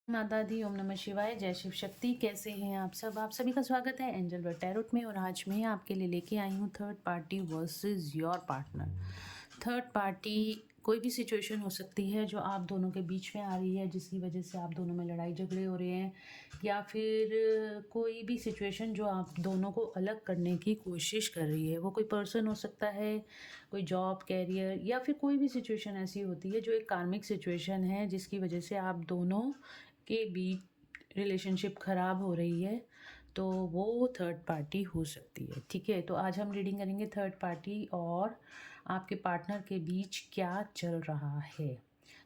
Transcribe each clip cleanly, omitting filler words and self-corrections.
माता दी। ओम नमः शिवाय। जय शिव शक्ति। कैसे हैं आप सब? आप सभी का स्वागत है एंजल वर्ड टैरोट में। और आज मैं आपके लिए लेके आई हूँ third party versus your partner. Third party कोई भी सिचुएशन हो सकती है जो आप दोनों के बीच में आ रही है, जिसकी वजह से आप दोनों में लड़ाई झगड़े हो रहे हैं, या फिर कोई भी सिचुएशन जो आप दोनों को अलग करने की कोशिश कर रही है। वो कोई पर्सन हो सकता है, कोई जॉब, कैरियर, या फिर कोई भी सिचुएशन ऐसी होती है जो एक कार्मिक सिचुएशन है, जिसकी वजह से आप दोनों के बीच रिलेशनशिप ख़राब हो रही है। तो वो थर्ड पार्टी हो सकती है। ठीक है, तो आज हम रीडिंग करेंगे थर्ड पार्टी और आपके पार्टनर के बीच क्या चल रहा है।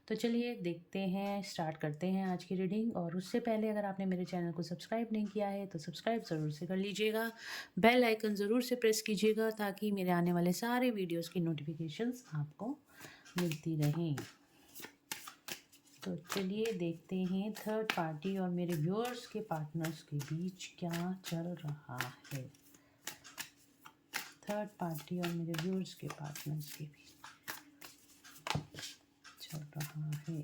तो चलिए देखते हैं, स्टार्ट करते हैं आज की रीडिंग। और उससे पहले अगर आपने मेरे चैनल को सब्सक्राइब नहीं किया है तो सब्सक्राइब ज़रूर से कर लीजिएगा। बेल आइकन ज़रूर से प्रेस कीजिएगा ताकि मेरे आने वाले सारे वीडियोस की नोटिफिकेशंस आपको मिलती रहें। तो चलिए देखते हैं थर्ड पार्टी और मेरे व्यूअर्स के पार्टनर्स के बीच क्या चल रहा है। थर्ड पार्टी और मेरे व्यूअर्स के पार्टनर्स के बीच चल रहा है।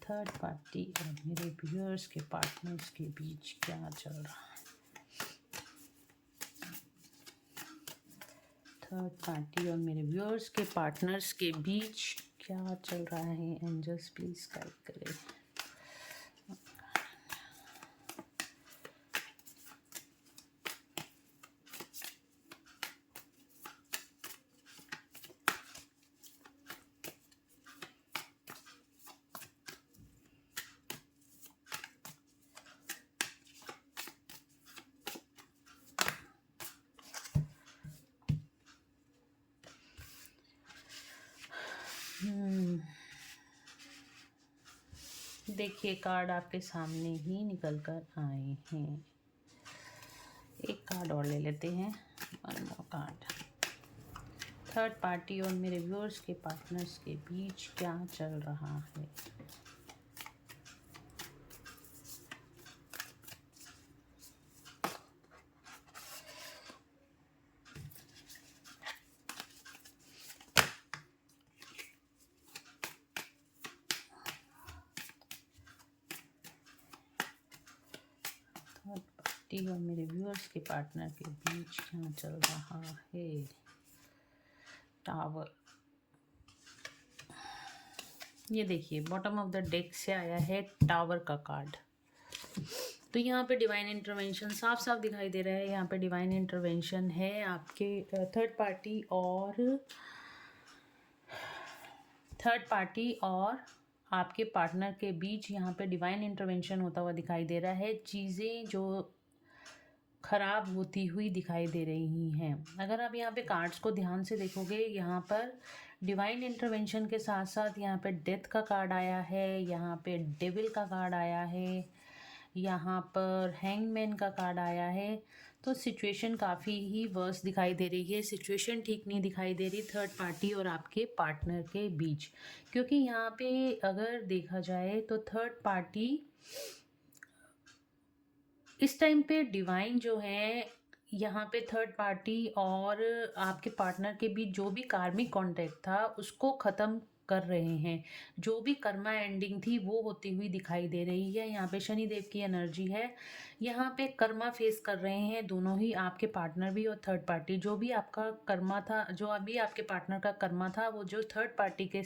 थर्ड पार्टी और मेरे व्यूअर्स के पार्टनर्स के बीच क्या चल रहा है। थर्ड पार्टी और मेरे व्यूअर्स के पार्टनर्स के बीच क्या चल रहा है। एंजल्स प्लीज गाइड करें। देखिए, कार्ड आपके सामने ही निकल कर आए हैं। एक कार्ड और ले लेते हैं, one more card. Third party और मेरे व्यूअर्स के पार्टनर्स के बीच क्या चल रहा है। थर्ड पार्टी और मेरे व्यूअर्स के पार्टनर के बीच क्या चल रहा है। टावर। ये देखिए, बॉटम ऑफ द डेक से आया है टावर का कार्ड। तो यहाँ पे डिवाइन इंटरवेंशन साफ साफ दिखाई दे रहा है। यहाँ पे डिवाइन इंटरवेंशन है आपके थर्ड पार्टी और आपके पार्टनर के बीच। यहाँ पे डिवाइन इंटरवेंशन होता हुआ दिखाई दे रहा है। चीज़ें जो खराब होती हुई दिखाई दे रही हैं। अगर आप यहाँ पे कार्ड्स को ध्यान से देखोगे, यहाँ पर डिवाइन इंटरवेंशन के साथ साथ यहाँ पे डेथ का कार्ड आया है, यहाँ पे डेविल का कार्ड आया है, यहाँ पर हैंगमैन का कार्ड आया है। तो सिचुएशन काफ़ी ही वर्स दिखाई दे रही है। सिचुएशन ठीक नहीं दिखाई दे रही थर्ड पार्टी और आपके पार्टनर के बीच, क्योंकि यहाँ पे अगर देखा जाए तो थर्ड पार्टी इस टाइम पे डिवाइन जो है, यहाँ पे थर्ड पार्टी और आपके पार्टनर के बीच जो भी कार्मिक कॉन्टैक्ट था उसको ख़त्म कर रहे हैं। जो भी कर्मा एंडिंग थी वो होती हुई दिखाई दे रही है। यहाँ पे शनिदेव की एनर्जी है। यहाँ पे कर्मा फेस कर रहे हैं दोनों ही, आपके पार्टनर भी और थर्ड पार्टी। जो भी आपका कर्मा था, जो अभी आपके पार्टनर का कर्मा था, वो जो थर्ड पार्टी के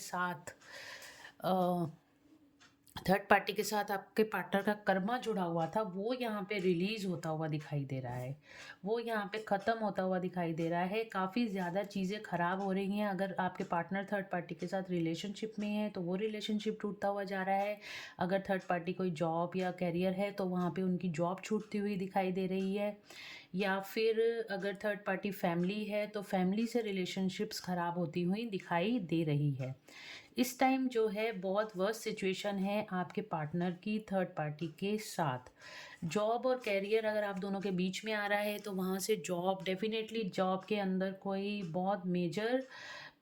साथ आपके पार्टनर का कर्मा जुड़ा हुआ था, वो यहाँ पे रिलीज होता हुआ दिखाई दे रहा है। वो यहाँ पे ख़त्म होता हुआ दिखाई दे रहा है। काफ़ी ज़्यादा चीज़ें ख़राब हो रही हैं। अगर आपके पार्टनर थर्ड पार्टी के साथ रिलेशनशिप में है तो वो रिलेशनशिप टूटता हुआ जा रहा है। अगर थर्ड पार्टी कोई जॉब या कैरियर है तो वहाँ पे उनकी जॉब छूटती हुई दिखाई दे रही है। या फिर अगर थर्ड पार्टी फैमिली है तो फैमिली से रिलेशनशिप्स ख़राब होती हुई दिखाई दे रही है। इस टाइम जो है बहुत वर्स्ट सिचुएशन है आपके पार्टनर की थर्ड पार्टी के साथ। जॉब और कैरियर अगर आप दोनों के बीच में आ रहा है तो वहाँ से जॉब, डेफिनेटली जॉब के अंदर कोई बहुत मेजर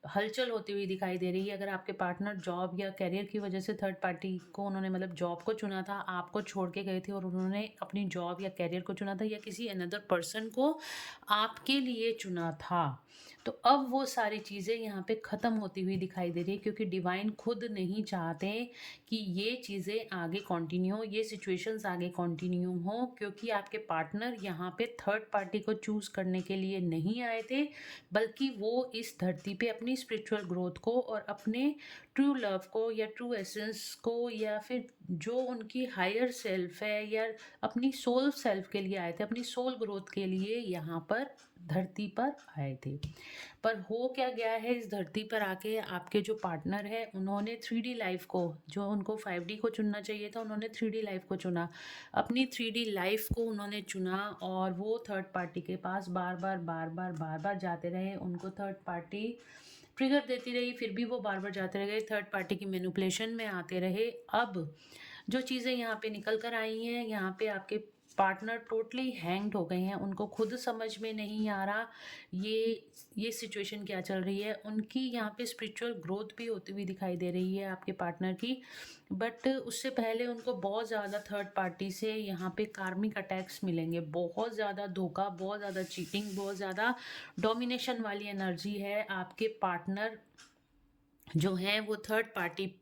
हलचल होती हुई दिखाई दे रही है। अगर आपके पार्टनर जॉब या करियर की वजह से थर्ड पार्टी को उन्होंने मतलब जॉब को चुना था, आपको छोड़ के गए थे और उन्होंने अपनी जॉब या करियर को चुना था या किसी अनदर पर्सन को आपके लिए चुना था, तो अब वो सारी चीज़ें यहाँ पे ख़त्म होती हुई दिखाई दे रही है, क्योंकि डिवाइन खुद नहीं चाहते कि ये चीज़ें आगे कंटिन्यू हो, ये सिचुएशंस आगे कंटिन्यू हो, क्योंकि आपके पार्टनर यहाँ पे थर्ड पार्टी को चूज़ करने के लिए नहीं आए थे, बल्कि वो इस धरती पे अपनी स्पिरिचुअल ग्रोथ को और अपने ट्रू लव को या ट्रू एसेंस को या फिर जो उनकी हायर सेल्फ है या अपनी सोल सेल्फ के लिए आए थे, अपनी सोल ग्रोथ के लिए यहाँ पर धरती पर आए थे। पर हो क्या गया है, इस धरती पर आके आपके जो पार्टनर है उन्होंने 3D लाइफ को, जो उनको 5D को चुनना चाहिए था, उन्होंने 3D लाइफ को चुना, अपनी 3D लाइफ को उन्होंने चुना और वो थर्ड पार्टी के पास बार बार जाते रहे। उनको थर्ड पार्टी ट्रिगर देती रही, फिर भी वो बार बार जाते रहे, थर्ड पार्टी की मैनिपुलेशन में आते रहे। अब जो चीज़ें यहाँ पे निकल कर आई हैं, यहाँ पे आपके पार्टनर टोटली हैंग्ड हो गए हैं, उनको खुद समझ में नहीं आ रहा ये सिचुएशन क्या चल रही है। उनकी यहाँ पे स्पिरिचुअल ग्रोथ भी होती हुई दिखाई दे रही है आपके पार्टनर की, बट उससे पहले उनको बहुत ज़्यादा थर्ड पार्टी से यहाँ पे कार्मिक अटैक्स मिलेंगे, बहुत ज़्यादा धोखा, बहुत ज़्यादा चीटिंग, बहुत ज़्यादा डोमिनेशन वाली एनर्जी है। आपके पार्टनर जो हैं वो थर्ड पार्टी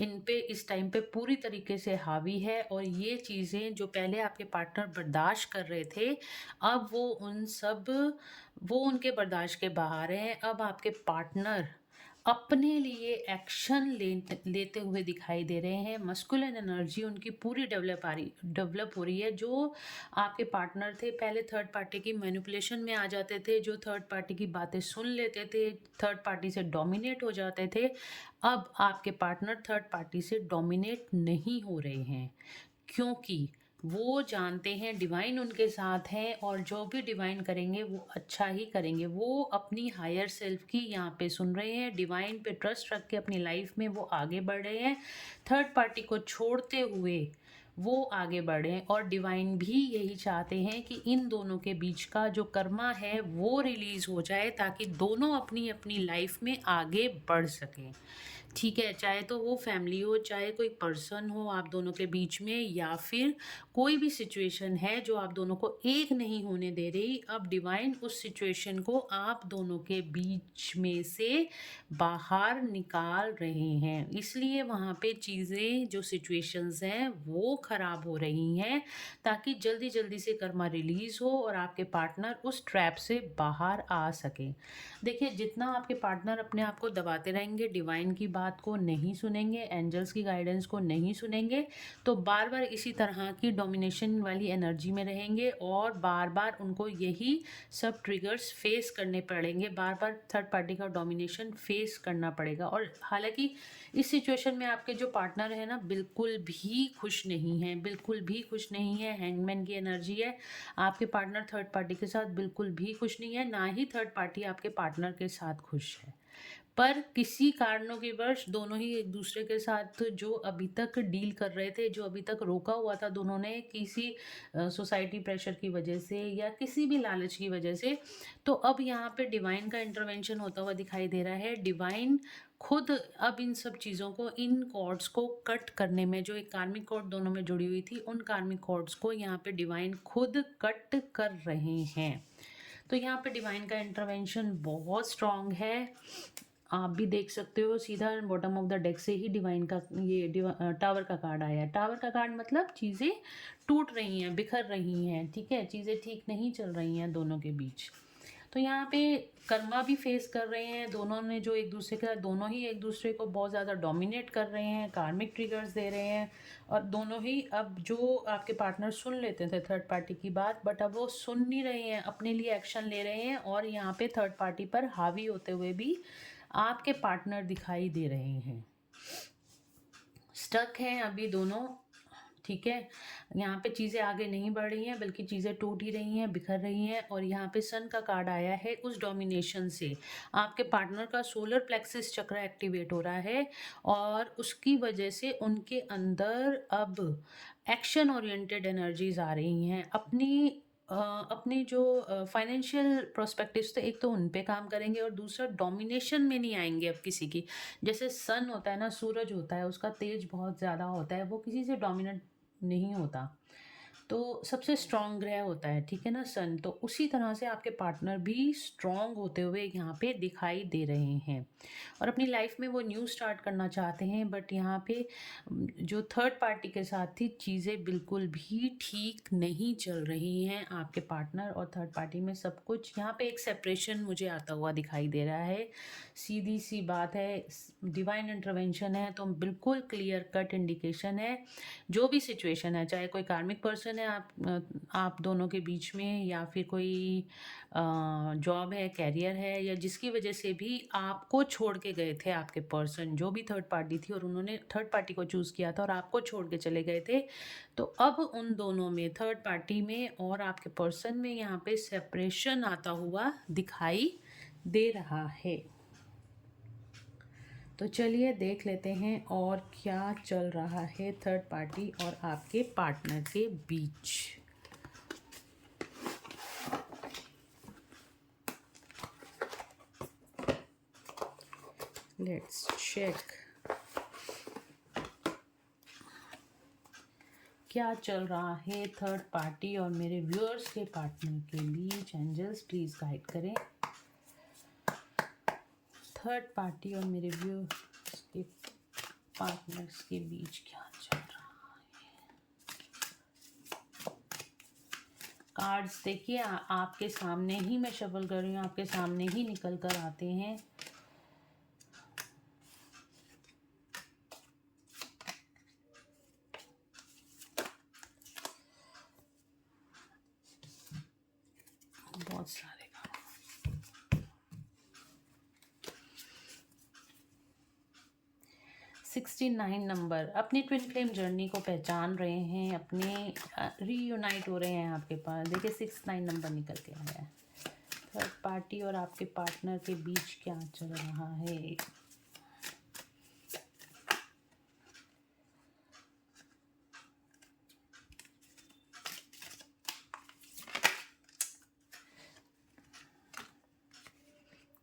इन पे इस टाइम पे पूरी तरीके से हावी है, और ये चीज़ें जो पहले आपके पार्टनर बर्दाश्त कर रहे थे, अब वो उनके बर्दाश्त के बाहर हैं। अब आपके पार्टनर अपने लिए एक्शन लेते हुए दिखाई दे रहे हैं। मस्कुलिन एनर्जी उनकी पूरी डेवलप हो रही है। जो आपके पार्टनर थे पहले थर्ड पार्टी की मैनिपुलेशन में आ जाते थे, जो थर्ड पार्टी की बातें सुन लेते थे, थर्ड पार्टी से डोमिनेट हो जाते थे, अब आपके पार्टनर थर्ड पार्टी से डोमिनेट नहीं हो रहे हैं, क्योंकि वो जानते हैं डिवाइन उनके साथ है और जो भी डिवाइन करेंगे वो अच्छा ही करेंगे। वो अपनी हायर सेल्फ की यहाँ पे सुन रहे हैं, डिवाइन पे ट्रस्ट रख के अपनी लाइफ में वो आगे बढ़ रहे हैं, थर्ड पार्टी को छोड़ते हुए वो आगे बढ़ें। और डिवाइन भी यही चाहते हैं कि इन दोनों के बीच का जो कर्मा है वो रिलीज़ हो जाए, ताकि दोनों अपनी अपनी लाइफ में आगे बढ़ सकें। ठीक है, चाहे तो वो फैमिली हो, चाहे कोई पर्सन हो आप दोनों के बीच में, या फिर कोई भी सिचुएशन है जो आप दोनों को एक नहीं होने दे रही, अब डिवाइन उस सिचुएशन को आप दोनों के बीच में से बाहर निकाल रहे हैं। इसलिए वहाँ पे चीज़ें जो सिचुएशंस हैं वो ख़राब हो रही हैं, ताकि जल्दी जल्दी से कर्मा रिलीज़ हो और आपके पार्टनर उस ट्रैप से बाहर आ सकें। देखिए, जितना आपके पार्टनर अपने आप को दबाते रहेंगे, डिवाइन की बात को नहीं सुनेंगे, एंजल्स की गाइडेंस को नहीं सुनेंगे, तो बार बार इसी तरह की डोमिनेशन वाली एनर्जी में रहेंगे और बार बार उनको यही सब ट्रिगर्स फेस करने पड़ेंगे, बार बार थर्ड पार्टी का डोमिनेशन फेस करना पड़ेगा। और हालांकि इस सिचुएशन में आपके जो पार्टनर है ना, बिल्कुल भी खुश नहीं है, बिल्कुल भी खुश नहीं है। हैंगमैन की एनर्जी है, आपके पार्टनर थर्ड पार्टी के साथ बिल्कुल भी खुश नहीं है, ना ही थर्ड पार्टी आपके पार्टनर के साथ खुश है। पर किसी कारणों के वश दोनों ही एक दूसरे के साथ जो अभी तक डील कर रहे थे, जो अभी तक रोका हुआ था दोनों ने किसी सोसाइटी प्रेशर की वजह से या किसी भी लालच की वजह से, तो अब यहाँ पे डिवाइन का इंटरवेंशन होता हुआ दिखाई दे रहा है। डिवाइन खुद अब इन सब चीज़ों को, इन कॉर्ड्स को कट करने में, जो एक कार्मिक कॉर्ड दोनों में जुड़ी हुई थी, उन कार्मिक कॉर्ड्स को यहाँ पे डिवाइन खुद कट कर रहे हैं। तो यहाँ पे डिवाइन का इंटरवेंशन बहुत स्ट्रांग है। आप भी देख सकते हो, सीधा बॉटम ऑफ द डेक से ही डिवाइन का ये टावर का कार्ड आया है। टावर का कार्ड मतलब चीज़ें टूट रही हैं, बिखर रही हैं, ठीक है, चीज़ें ठीक नहीं चल रही हैं दोनों के बीच। तो यहाँ पे कर्मा भी फेस कर रहे हैं दोनों ने, जो एक दूसरे के साथ, दोनों ही एक दूसरे को बहुत ज़्यादा डोमिनेट कर रहे हैं, कार्मिक ट्रिगर्स दे रहे हैं। और दोनों ही, अब जो आपके पार्टनर सुन लेते थे थर्ड पार्टी की बात, बट अब वो सुन नहीं रहे हैं, अपने लिए एक्शन ले रहे हैं, और यहाँ पे थर्ड पार्टी पर हावी होते हुए भी आपके पार्टनर दिखाई दे रहे हैं। स्टक हैं अभी दोनों, ठीक है, यहाँ पे चीज़ें आगे नहीं बढ़ रही हैं, बल्कि चीज़ें टूट ही रही हैं, बिखर रही हैं। और यहाँ पे सन का कार्ड आया है, उस डोमिनेशन से आपके पार्टनर का सोलर प्लेक्सिस चक्र एक्टिवेट हो रहा है, और उसकी वजह से उनके अंदर अब एक्शन ओरिएंटेड एनर्जीज आ रही हैं। अपनी अपने जो फाइनेंशियल प्रोस्पेक्टिव्स थे, एक तो उन पे काम करेंगे और दूसरा डोमिनेशन में नहीं आएंगे अब किसी की। जैसे सन होता है ना, सूरज होता है, उसका तेज बहुत ज़्यादा होता है, वो किसी से डोमिनेट नहीं होता। तो सबसे स्ट्रॉन्ग ग्रह होता है, ठीक है ना, सन। तो उसी तरह से आपके पार्टनर भी स्ट्रॉन्ग होते हुए यहाँ पे दिखाई दे रहे हैं और अपनी लाइफ में वो न्यू स्टार्ट करना चाहते हैं। बट यहाँ पे जो थर्ड पार्टी के साथ थी, चीज़ें बिल्कुल भी ठीक नहीं चल रही हैं आपके पार्टनर और थर्ड पार्टी में। सब कुछ यहाँ पे एक सेपरेशन मुझे आता हुआ दिखाई दे रहा है। सीधी सी बात है, डिवाइन इंटरवेंशन है तो बिल्कुल क्लियर कट इंडिकेशन है। जो भी सिचुएशन है, चाहे कोई कार्मिक पर्सन है आप दोनों के बीच में, या फिर कोई जॉब है, कैरियर है, या जिसकी वजह से भी आपको छोड़ के गए थे आपके पर्सन, जो भी थर्ड पार्टी थी, और उन्होंने थर्ड पार्टी को चूज़ किया था और आपको छोड़ के चले गए थे। तो अब उन दोनों में, थर्ड पार्टी में और आपके पर्सन में, यहाँ पे सेपरेशन आता हुआ दिखाई दे रहा है। तो चलिए देख लेते हैं और क्या चल रहा है थर्ड पार्टी और आपके पार्टनर के बीच। लेट्स चेक क्या चल रहा है थर्ड पार्टी और मेरे व्यूअर्स के पार्टनर के बीच। एंजल्स प्लीज गाइड करें। थर्ड पार्टी और मेरे व्यूअर्स के पार्टनर्स के बीच क्या चल रहा है। कार्ड्स देखिए, आपके सामने ही मैं शफल कर रही हूँ, आपके सामने ही निकल कर आते हैं। बहुत सारे 69 नंबर अपनी ट्विन फ्लेम जर्नी को पहचान रहे हैं, अपने रीयूनाइट हो रहे हैं आपके पास। देखिए 69 नंबर निकल के आया है। थर्ड पार्टी और आपके पार्टनर के बीच क्या चल रहा है।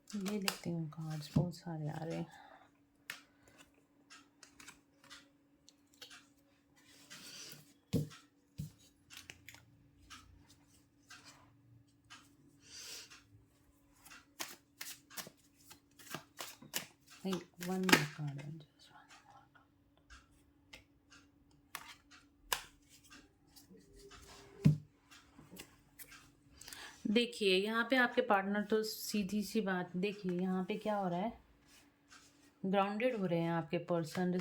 ये देखती हूँ, कार्ड्स बहुत सारे आ रहे हैं। वन मोर कार्ड है, just one more card. देखिए यहाँ पे आपके पार्टनर, तो सीधी सी बात, देखिए यहाँ पे क्या हो रहा है, ग्राउंडेड हो रहे हैं आपके पर्सन।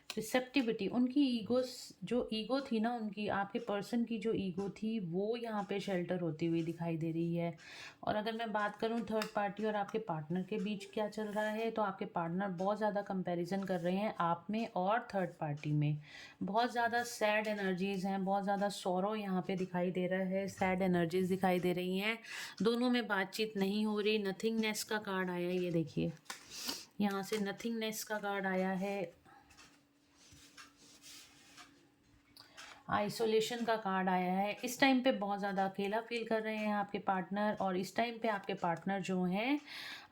रिसेप्टिविटी, उनकी ईगो, जो ईगो थी ना उनकी, आपके पर्सन की जो ईगो थी वो यहाँ पे शेल्टर होती हुई दिखाई दे रही है। और अगर मैं बात करूँ थर्ड पार्टी और आपके पार्टनर के बीच क्या चल रहा है, तो आपके पार्टनर बहुत ज़्यादा कंपैरिजन कर रहे हैं आप में और थर्ड पार्टी में। बहुत ज़्यादा सैड एनर्जीज़ हैं, बहुत ज़्यादा सौरो यहाँ पे दिखाई दे रहा है, सैड एनर्जीज दिखाई दे रही हैं। दोनों में बातचीत नहीं हो रही। नथिंगनेस का कार्ड आया है, ये देखिए यहाँ से नथिंगनेस का कार्ड आया है। आइसोलेशन का कार्ड आया है। इस टाइम पे बहुत ज़्यादा अकेला फील कर रहे हैं आपके पार्टनर, और इस टाइम पे आपके पार्टनर जो हैं,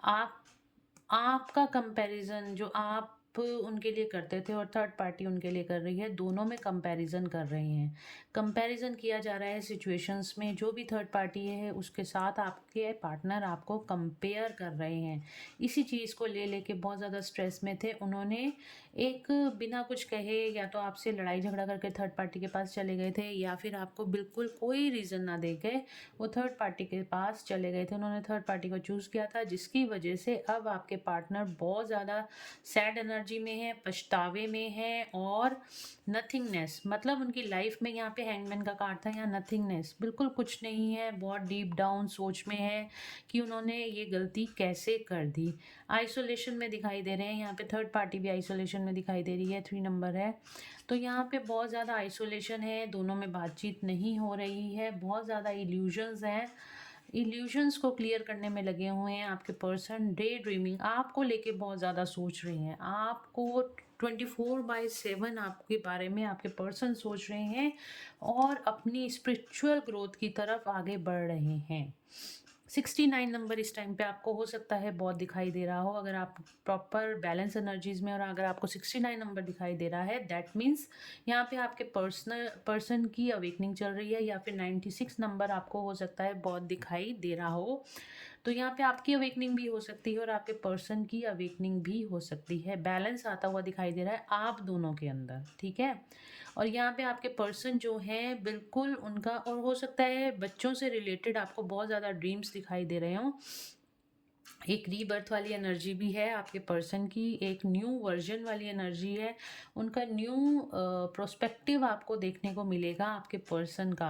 आपका कंपैरिजन जो आप उनके लिए करते थे और थर्ड पार्टी उनके लिए कर रही है, दोनों में कंपैरिजन कर रहे हैं। कंपैरिजन किया जा रहा है सिचुएशंस में। जो भी थर्ड पार्टी है उसके साथ आपके पार्टनर आपको कंपेयर कर रहे हैं। इसी चीज़ को ले लेके बहुत ज़्यादा स्ट्रेस में थे। उन्होंने एक बिना कुछ कहे या तो आपसे लड़ाई झगड़ा करके थर्ड पार्टी के पास चले गए थे, या फिर आपको बिल्कुल कोई रीज़न ना दे के वो थर्ड पार्टी के पास चले गए थे। उन्होंने थर्ड पार्टी को चूज़ किया था, जिसकी वजह से अब आपके पार्टनर बहुत ज़्यादा सैड एनर्जी में है, पछतावे में है, और नथिंगनेस, मतलब उनकी लाइफ में यहाँ पे हैंगमैन का कार्ड था, यहाँ नथिंगनेस, बिल्कुल कुछ नहीं है। बहुत डीप डाउन सोच में है कि उन्होंने ये गलती कैसे कर दी। आइसोलेशन में दिखाई दे रहे हैं, यहाँ पे थर्ड पार्टी भी आइसोलेशन में दिखाई दे रही है। 3 नंबर है, तो यहाँ पे बहुत ज़्यादा आइसोलेशन है, दोनों में बातचीत नहीं हो रही है, बहुत ज़्यादा इल्यूजन्स हैं। इल्यूजन्स को क्लियर करने में लगे हुए हैं आपके पर्सन। डे ड्रीमिंग, आपको लेके बहुत ज़्यादा सोच रहे हैं, आपको 24/7 आपके बारे में आपके पर्सन सोच रहे हैं और अपनी स्पिरिचुअल ग्रोथ की तरफ आगे बढ़ रहे हैं। 69 नंबर इस टाइम पे आपको हो सकता है बहुत दिखाई दे रहा हो, अगर आप प्रॉपर बैलेंस एनर्जीज में, और अगर आपको 69 नंबर दिखाई दे रहा है दैट मीन्स यहाँ पे आपके पर्सन की अवेकनिंग चल रही है, या फिर 96 नंबर आपको हो सकता है बहुत दिखाई दे रहा हो। तो यहाँ पे आपकी अवेकनिंग भी हो सकती है और आपके पर्सन की अवेकनिंग भी हो सकती है। बैलेंस आता हुआ दिखाई दे रहा है आप दोनों के अंदर, ठीक है। और यहाँ पे आपके पर्सन जो हैं बिल्कुल उनका, और हो सकता है बच्चों से रिलेटेड आपको बहुत ज़्यादा ड्रीम्स दिखाई दे रहे हों। एक रीबर्थ वाली एनर्जी भी है आपके पर्सन की, एक न्यू वर्जन वाली एनर्जी है, उनका न्यू प्रोस्पेक्टिव आपको देखने को मिलेगा आपके पर्सन का।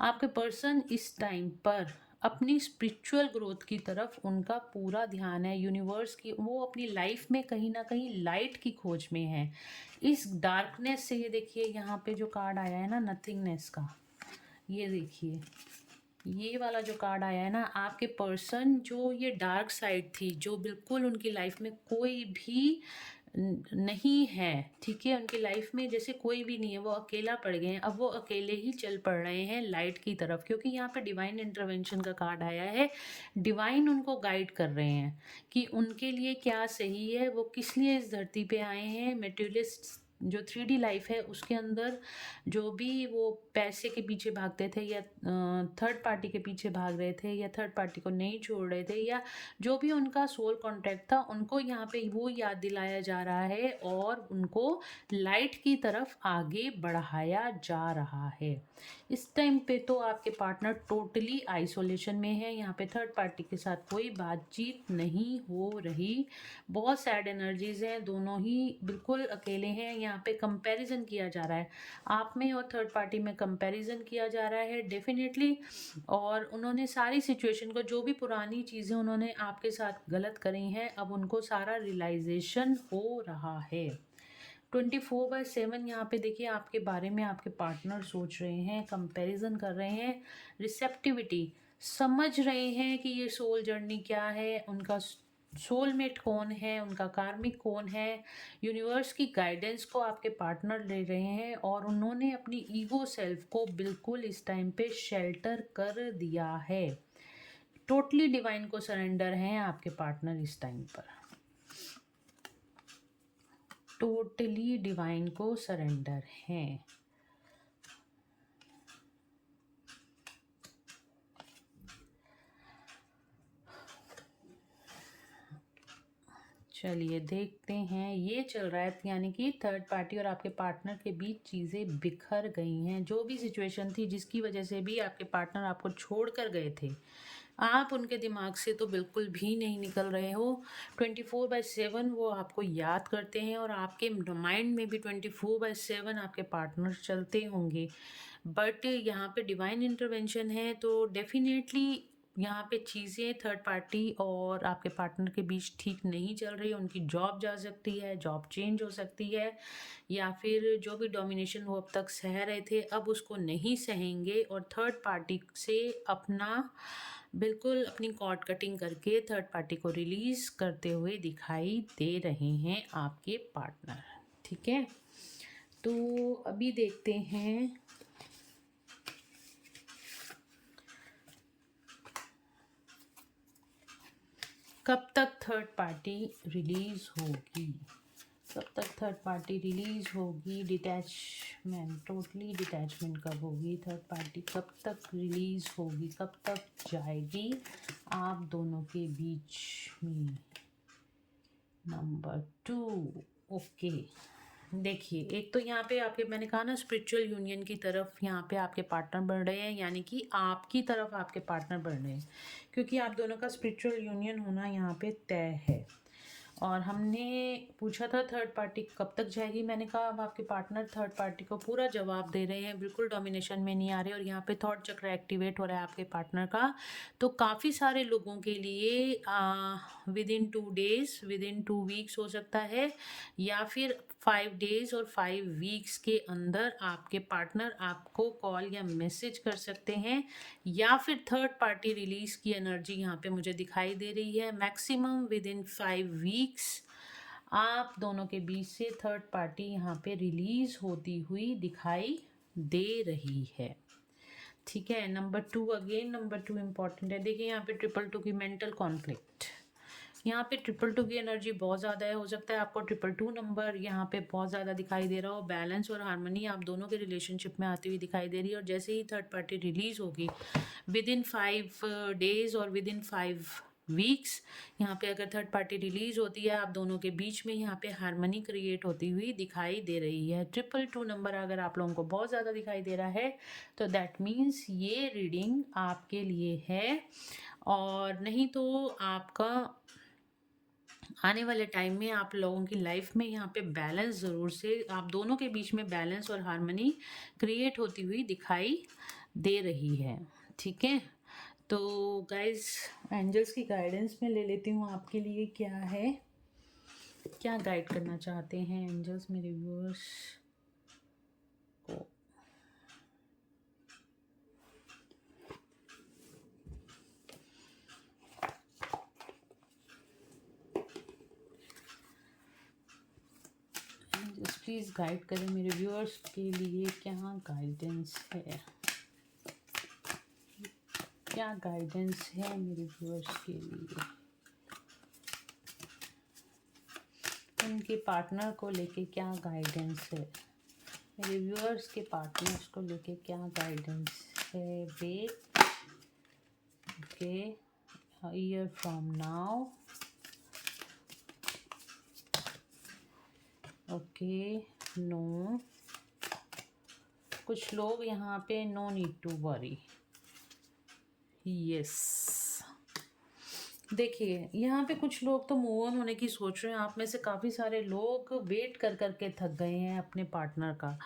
आपके पर्सन इस टाइम पर अपनी स्पिरिचुअल ग्रोथ की तरफ उनका पूरा ध्यान है, यूनिवर्स की, वो अपनी लाइफ में कहीं ना कहीं लाइट की खोज में है। इस डार्कनेस से, ये देखिए यहाँ पे जो कार्ड आया है ना नथिंगनेस का, ये देखिए ये वाला जो कार्ड आया है ना, आपके पर्सन जो ये डार्क साइड थी, जो बिल्कुल उनकी लाइफ में कोई भी नहीं है, ठीक है, उनकी लाइफ में जैसे कोई भी नहीं है, वो अकेला पड़ गए हैं, अब वो अकेले ही चल पड़ रहे हैं लाइट की तरफ, क्योंकि यहाँ पे डिवाइन इंटरवेंशन का कार्ड आया है। डिवाइन उनको गाइड कर रहे हैं कि उनके लिए क्या सही है, वो किस लिए इस धरती पे आए हैं। मेटेरियलिस्ट जो 3D लाइफ है उसके अंदर जो भी वो पैसे के पीछे भागते थे, या थर्ड पार्टी के पीछे भाग रहे थे, या थर्ड पार्टी को नहीं छोड़ रहे थे, या जो भी उनका सोल कॉन्ट्रैक्ट था, उनको यहाँ पे वो याद दिलाया जा रहा है और उनको लाइट की तरफ आगे बढ़ाया जा रहा है। इस टाइम पे तो आपके पार्टनर टोटली आइसोलेशन में है, यहाँ पे थर्ड पार्टी के साथ कोई बातचीत नहीं हो रही। बहुत सैड एनर्जीज हैं, दोनों ही बिल्कुल अकेले हैं। यहाँ पे कंपैरिजन किया जा रहा है, आप में और थर्ड पार्टी में कंपैरिजन किया जा रहा है डेफिनेटली। और उन्होंने सारी सिचुएशन को, जो भी पुरानी चीज़ें उन्होंने आपके साथ गलत करी हैं, अब उनको सारा रियलाइजेशन हो रहा है। 24/7 यहाँ पे देखिए आपके बारे में आपके पार्टनर सोच रहे हैं, कंपैरिजन कर रहे हैं, रिसेप्टिविटी, समझ रहे हैं कि ये सोल जर्नी क्या है, उनका सोलमेट कौन है, उनका कार्मिक कौन है। यूनिवर्स की गाइडेंस को आपके पार्टनर ले रहे हैं और उन्होंने अपनी ईगो सेल्फ को बिल्कुल इस टाइम पे शेल्टर कर दिया है। टोटली डिवाइन को सरेंडर हैं आपके पार्टनर इस टाइम पर, टोटली डिवाइन को सरेंडर हैं। चलिए देखते हैं, ये चल रहा है यानी कि थर्ड पार्टी और आपके पार्टनर के बीच चीज़ें बिखर गई हैं। जो भी सिचुएशन थी जिसकी वजह से भी आपके पार्टनर आपको छोड़ कर गए थे, आप उनके दिमाग से तो बिल्कुल भी नहीं निकल रहे हो। 24/7 वो आपको याद करते हैं और आपके माइंड में भी 24/7 आपके पार्टनर चलते होंगे। बट यहाँ पे डिवाइन इंटरवेंशन है, तो डेफिनेटली यहाँ पे चीज़ें थर्ड पार्टी और आपके पार्टनर के बीच ठीक नहीं चल रही। उनकी जॉब जा सकती है, जॉब चेंज हो सकती है, या फिर जो भी डोमिनेशन वो अब तक सह रहे थे अब उसको नहीं सहेंगे और थर्ड पार्टी से अपना बिल्कुल अपनी कॉर्ड कटिंग करके थर्ड पार्टी को रिलीज़ करते हुए दिखाई दे रहे हैं आपके पार्टनर, ठीक है। तो अभी देखते हैं कब तक थर्ड पार्टी रिलीज होगी, कब तक थर्ड पार्टी रिलीज होगी। डिटैचमेंट, टोटली डिटैचमेंट कब होगी, थर्ड पार्टी कब तक रिलीज होगी, कब तक जाएगी आप दोनों के बीच में। Number 2, okay. देखिए एक तो यहाँ पे आपके, मैंने कहा ना, स्पिरिचुअल यूनियन की तरफ यहाँ पे आपके पार्टनर बढ़ रहे हैं, यानी कि आपकी तरफ आपके पार्टनर बढ़ रहे हैं, क्योंकि आप दोनों का स्पिरिचुअल यूनियन होना यहाँ पे तय है। और हमने पूछा था थर्ड पार्टी कब तक जाएगी, मैंने कहा अब आपके पार्टनर थर्ड पार्टी को पूरा जवाब दे रहे हैं, बिल्कुल डोमिनेशन में नहीं आ रहे। और यहाँ पे थॉट चक्र एक्टिवेट हो रहा है आपके पार्टनर का, तो काफ़ी सारे लोगों के लिए with in 2 days, with in 2 weeks हो सकता है, या फिर 5 डेज और 5 वीक्स के अंदर आपके पार्टनर आपको कॉल या मैसेज कर सकते हैं, या फिर थर्ड पार्टी रिलीज की एनर्जी यहाँ पे मुझे दिखाई दे रही है। मैक्सिमम विद इन 5 वीक्स आप दोनों के बीच से थर्ड पार्टी यहाँ पे रिलीज होती हुई दिखाई दे रही है। ठीक है। नंबर 2 अगेन, नंबर 2 इम्पॉर्टेंट है। देखिए यहाँ पे 222 की मेंटल कॉन्फ्लिक्ट, यहाँ पे 222 की एनर्जी बहुत ज़्यादा है। हो सकता है आपको 222 नंबर यहाँ पे बहुत ज़्यादा दिखाई दे रहा हो। बैलेंस और हार्मनी आप दोनों के रिलेशनशिप में आती हुई दिखाई दे रही है। और जैसे ही थर्ड पार्टी रिलीज होगी विद इन 5 days और विद इन 5 वीक्स, यहाँ पे अगर थर्ड पार्टी रिलीज होती है आप दोनों के बीच में यहाँ पे हार्मनी क्रिएट होती हुई दिखाई दे रही है। 222 नंबर अगर आप लोगों को बहुत ज़्यादा दिखाई दे रहा है तो दैट मीन्स ये रीडिंग आपके लिए है। और नहीं तो आपका आने वाले टाइम में आप लोगों की लाइफ में यहाँ पे बैलेंस ज़रूर से, आप दोनों के बीच में बैलेंस और हार्मनी क्रिएट होती हुई दिखाई दे रही है। ठीक है। तो गाइज एंजल्स की गाइडेंस में ले लेती हूँ आपके लिए क्या है, क्या गाइड करना चाहते हैं एंजल्स मेरे व्यूअर्स को। प्लीज़ गाइड करें मेरे व्यूअर्स के लिए, क्या गाइडेंस है, क्या गाइडेंस है मेरे व्यूअर्स के लिए, उनके पार्टनर को लेके क्या गाइडेंस है, मेरे व्यूअर्स के पार्टनर्स को लेके क्या गाइडेंस है। Wait, okay, year from now, okay, no, कुछ लोग यहाँ पे no need to worry, yes. देखिए यहाँ पे कुछ लोग तो मूव ऑन होने की सोच रहे हैं। आप में से काफ़ी सारे लोग वेट कर करके थक गए हैं अपने पार्टनर का।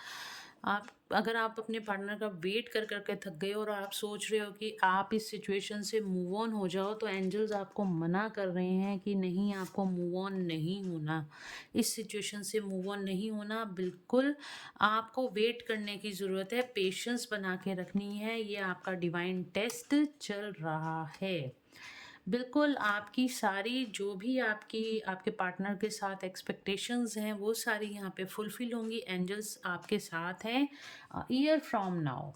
अगर आप अपने पार्टनर का वेट कर करके थक गए और आप सोच रहे हो कि आप इस सिचुएशन से मूव ऑन हो जाओ, तो एंजल्स आपको मना कर रहे हैं कि नहीं, आपको मूव ऑन नहीं होना, इस सिचुएशन से मूव ऑन नहीं होना। बिल्कुल आपको वेट करने की ज़रूरत है, पेशेंस बना के रखनी है। ये आपका डिवाइन टेस्ट चल रहा है। बिल्कुल आपकी सारी जो भी आपके पार्टनर के साथ एक्सपेक्टेशंस हैं वो सारी यहाँ पे फुलफिल होंगी। एंजल्स आपके साथ हैं। ईयर फ्रॉम नाउ,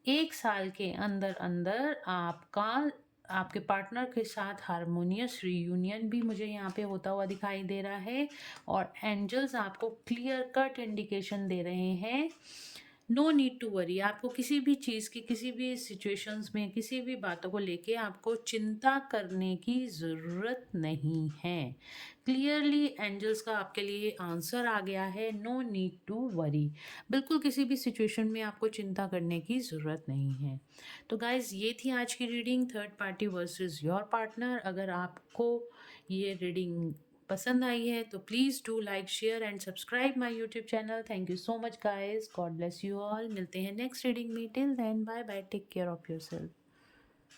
1 साल के अंदर अंदर आपके पार्टनर के साथ हारमोनियस रियूनियन भी मुझे यहाँ पे होता हुआ दिखाई दे रहा है। और एंजल्स आपको क्लियर कट इंडिकेशन दे रहे हैं, नो नीड टू वरी। आपको किसी भी चीज़ की, किसी भी सिचुएशंस में, किसी भी बातों को लेके आपको चिंता करने की ज़रूरत नहीं है। क्लियरली एंजल्स का आपके लिए आंसर आ गया है, नो नीड टू वरी। बिल्कुल किसी भी सिचुएशन में आपको चिंता करने की ज़रूरत नहीं है। तो गाइज़ ये थी आज की reading, third party versus your partner. अगर आपको ये रीडिंग पसंद आई है तो please do like, share and subscribe my YouTube channel. Thank you so much guys, God bless you all. मिलते हैं नेक्स्ट रीडिंग में। Till then bye bye, take care of yourself.